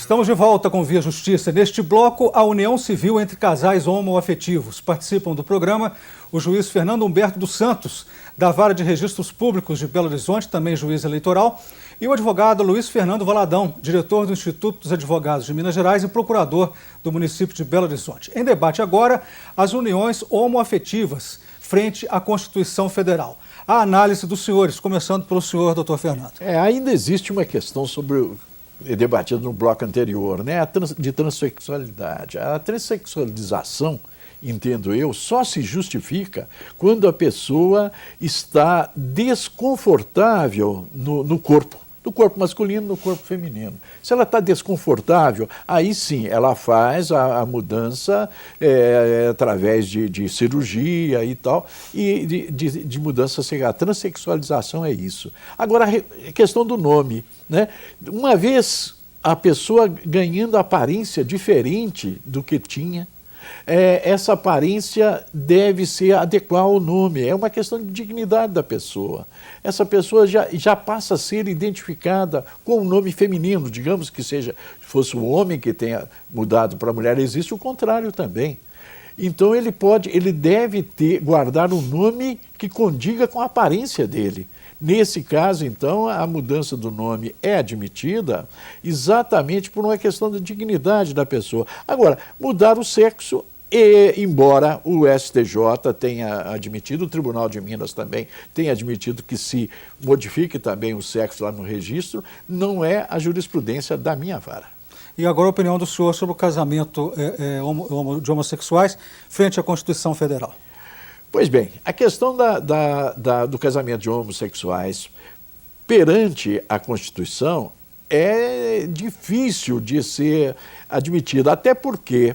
Estamos de volta com Via Justiça. Neste bloco, a união civil entre casais homoafetivos. Participam do programa o juiz Fernando Humberto dos Santos, da Vara de Registros Públicos de Belo Horizonte, também juiz eleitoral, e o advogado Luiz Fernando Valadão, diretor do Instituto dos Advogados de Minas Gerais e procurador do município de Belo Horizonte. Em debate agora, as uniões homoafetivas frente à Constituição Federal. A análise dos senhores, começando pelo senhor, doutor Fernando. Ainda existe uma questão debatida no bloco anterior, né? De transexualidade. A transexualização, entendo eu, só se justifica quando a pessoa está desconfortável no corpo masculino, no corpo feminino. Se ela está desconfortável, aí sim, ela faz a mudança através de cirurgia e tal, e de mudança, a transexualização é isso. Agora, a questão do nome, né? Uma vez a pessoa ganhando aparência diferente do que tinha, essa aparência deve se adequar ao nome, é uma questão de dignidade da pessoa. Essa pessoa já passa a ser identificada com um nome feminino, digamos que fosse o homem que tenha mudado para a mulher, existe o contrário também. Então ele deve guardar um nome que condiga com a aparência dele. Nesse caso, então, a mudança do nome é admitida exatamente por uma questão da dignidade da pessoa. Agora, mudar o sexo, embora o STJ tenha admitido, o Tribunal de Minas também tenha admitido que se modifique também o sexo lá no registro, não é a jurisprudência da minha vara. E agora a opinião do senhor sobre o casamento de homossexuais frente à Constituição Federal. Pois bem, a questão do casamento de homossexuais perante a Constituição é difícil de ser admitida, até porque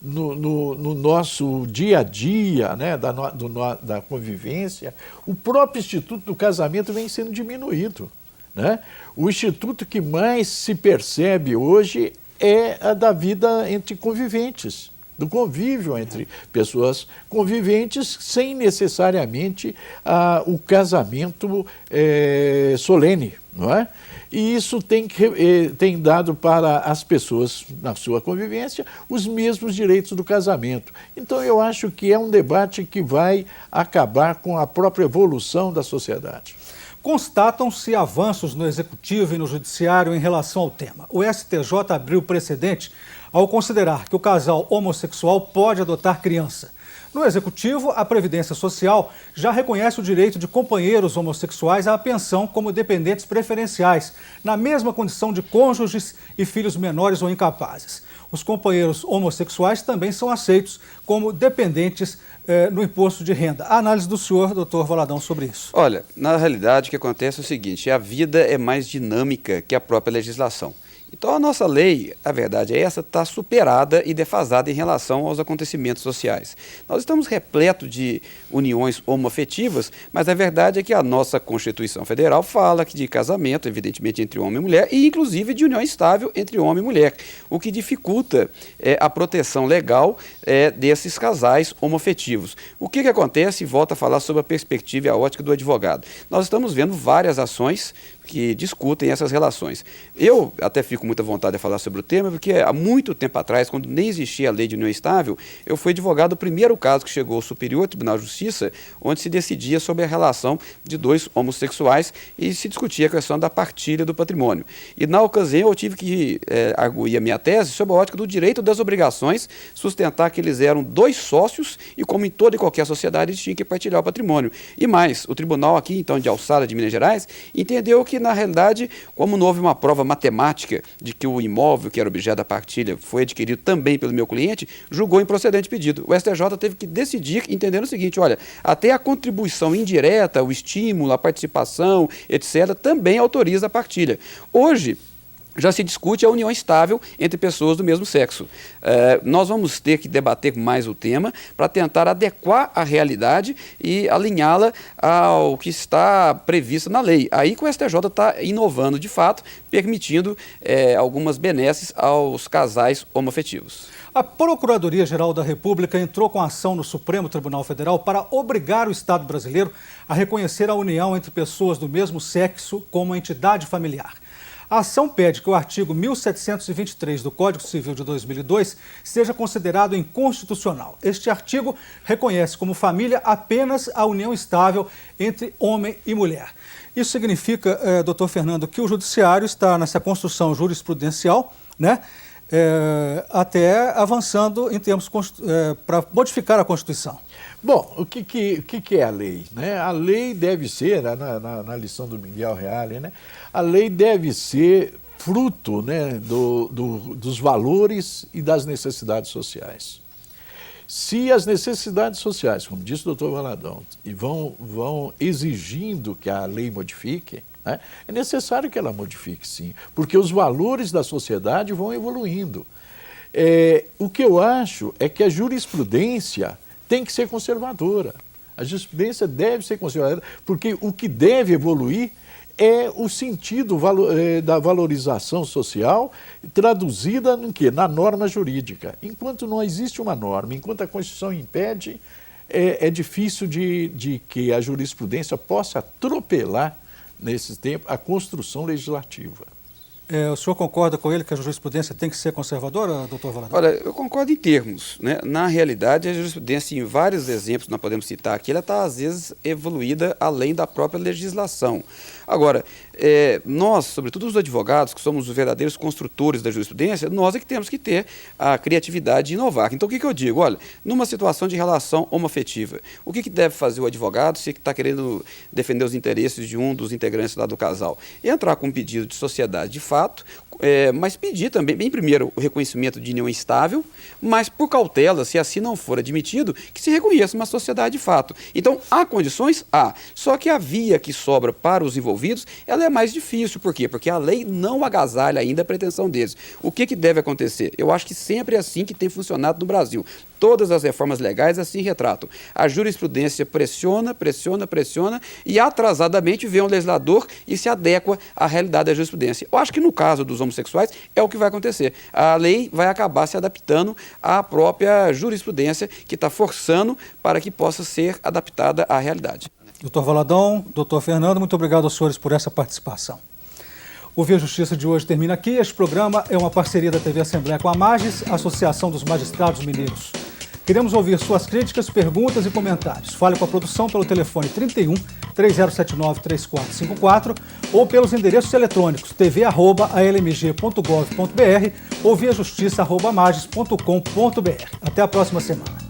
no nosso dia a dia, né, da convivência, o próprio Instituto do Casamento vem sendo diminuído, né? O instituto que mais se percebe hoje é a da vida entre conviventes, do convívio entre pessoas conviventes, sem necessariamente o casamento solene, não é? E isso tem dado para as pessoas, na sua convivência, os mesmos direitos do casamento. Então, eu acho que é um debate que vai acabar com a própria evolução da sociedade. Constatam-se avanços no Executivo e no Judiciário em relação ao tema. O STJ abriu precedente ao considerar que o casal homossexual pode adotar criança. No Executivo, a Previdência Social já reconhece o direito de companheiros homossexuais à pensão como dependentes preferenciais, na mesma condição de cônjuges e filhos menores ou incapazes. Os companheiros homossexuais também são aceitos como dependentes no imposto de renda. A análise do senhor, doutor Valadão, sobre isso. Olha, na realidade o que acontece é o seguinte, a vida é mais dinâmica que a própria legislação. Então a nossa lei, a verdade é essa, está superada e defasada em relação aos acontecimentos sociais. Nós estamos repletos de uniões homoafetivas, mas a verdade é que a nossa Constituição Federal fala que de casamento, evidentemente, entre homem e mulher, e inclusive de união estável entre homem e mulher, o que dificulta a proteção legal desses casais homoafetivos. O que acontece? Volto a falar sobre a perspectiva e a ótica do advogado. Nós estamos vendo várias ações que discutem essas relações. Eu até fico muito à vontade de falar sobre o tema, porque há muito tempo atrás, quando nem existia a lei de união estável, eu fui advogado do primeiro caso que chegou ao Superior Tribunal de Justiça, onde se decidia sobre a relação de dois homossexuais e se discutia a questão da partilha do patrimônio. E na ocasião eu tive que arguir a minha tese sobre a ótica do direito das obrigações, sustentar que eles eram dois sócios e como em toda e qualquer sociedade eles tinham que partilhar o patrimônio. E mais, o tribunal aqui, então, de Alçada de Minas Gerais, entendeu que, na realidade, como não houve uma prova matemática de que o imóvel que era objeto da partilha foi adquirido também pelo meu cliente, julgou improcedente o pedido. O STJ teve que decidir, entendendo o seguinte, olha, até a contribuição indireta, o estímulo, a participação, etc., também autoriza a partilha. Hoje, já se discute a união estável entre pessoas do mesmo sexo. Nós vamos ter que debater mais o tema para tentar adequar a realidade e alinhá-la ao que está previsto na lei. Aí que o STJ está inovando de fato, permitindo algumas benesses aos casais homoafetivos. A Procuradoria-Geral da República entrou com ação no Supremo Tribunal Federal para obrigar o Estado brasileiro a reconhecer a união entre pessoas do mesmo sexo como entidade familiar. A ação pede que o artigo 1723 do Código Civil de 2002 seja considerado inconstitucional. Este artigo reconhece como família apenas a união estável entre homem e mulher. Isso significa, doutor Fernando, que o judiciário está nessa construção jurisprudencial, né, até avançando em termos para modificar a Constituição. Bom, o que é a lei? Né? A lei deve ser, na lição do Miguel Reale, né? A lei deve ser fruto, né, dos valores e das necessidades sociais. Se as necessidades sociais, como disse o doutor Valadão, vão exigindo que a lei modifique, né, é necessário que ela modifique, sim, porque os valores da sociedade vão evoluindo. O que eu acho é que a jurisprudência tem que ser conservadora. A jurisprudência deve ser conservadora, porque o que deve evoluir é o sentido da valorização social traduzida em quê? Na norma jurídica. Enquanto não existe uma norma, enquanto a Constituição impede, é difícil de que a jurisprudência possa atropelar, nesse tempo, a construção legislativa. O senhor concorda com ele que a jurisprudência tem que ser conservadora, doutor Valadão? Olha, eu concordo em termos, né? Na realidade, a jurisprudência, em vários exemplos que nós podemos citar aqui, ela está, às vezes, evoluída além da própria legislação. Agora, nós, sobretudo os advogados, que somos os verdadeiros construtores da jurisprudência, nós é que temos que ter a criatividade de inovar. Então, o que eu digo? Olha, numa situação de relação homoafetiva, o que deve fazer o advogado se está querendo defender os interesses de um dos integrantes lá do casal? Entrar com um pedido de sociedade de fato, mas pedir também, bem primeiro, o reconhecimento de união estável, mas por cautela, se assim não for admitido, que se reconheça uma sociedade de fato. Então, há condições? Há. Só que a via que sobra para os envolvidos, ela é mais difícil. Por quê? Porque a lei não agasalha ainda a pretensão deles. O que deve acontecer? Eu acho que sempre é assim que tem funcionado no Brasil. Todas as reformas legais assim retratam. A jurisprudência pressiona, pressiona, pressiona e atrasadamente vem um legislador e se adequa à realidade da jurisprudência. Eu acho que no caso dos homossexuais é o que vai acontecer. A lei vai acabar se adaptando à própria jurisprudência que está forçando para que possa ser adaptada à realidade. Doutor Valadão, doutor Fernando, muito obrigado aos senhores por essa participação. O Via Justiça de hoje termina aqui. Este programa é uma parceria da TV Assembleia com a Magis, Associação dos Magistrados Mineiros. Queremos ouvir suas críticas, perguntas e comentários. Fale com a produção pelo telefone 31 3079 3454 ou pelos endereços eletrônicos tv@almg.gov.br ou viajustiça@magis.com.br. Até a próxima semana.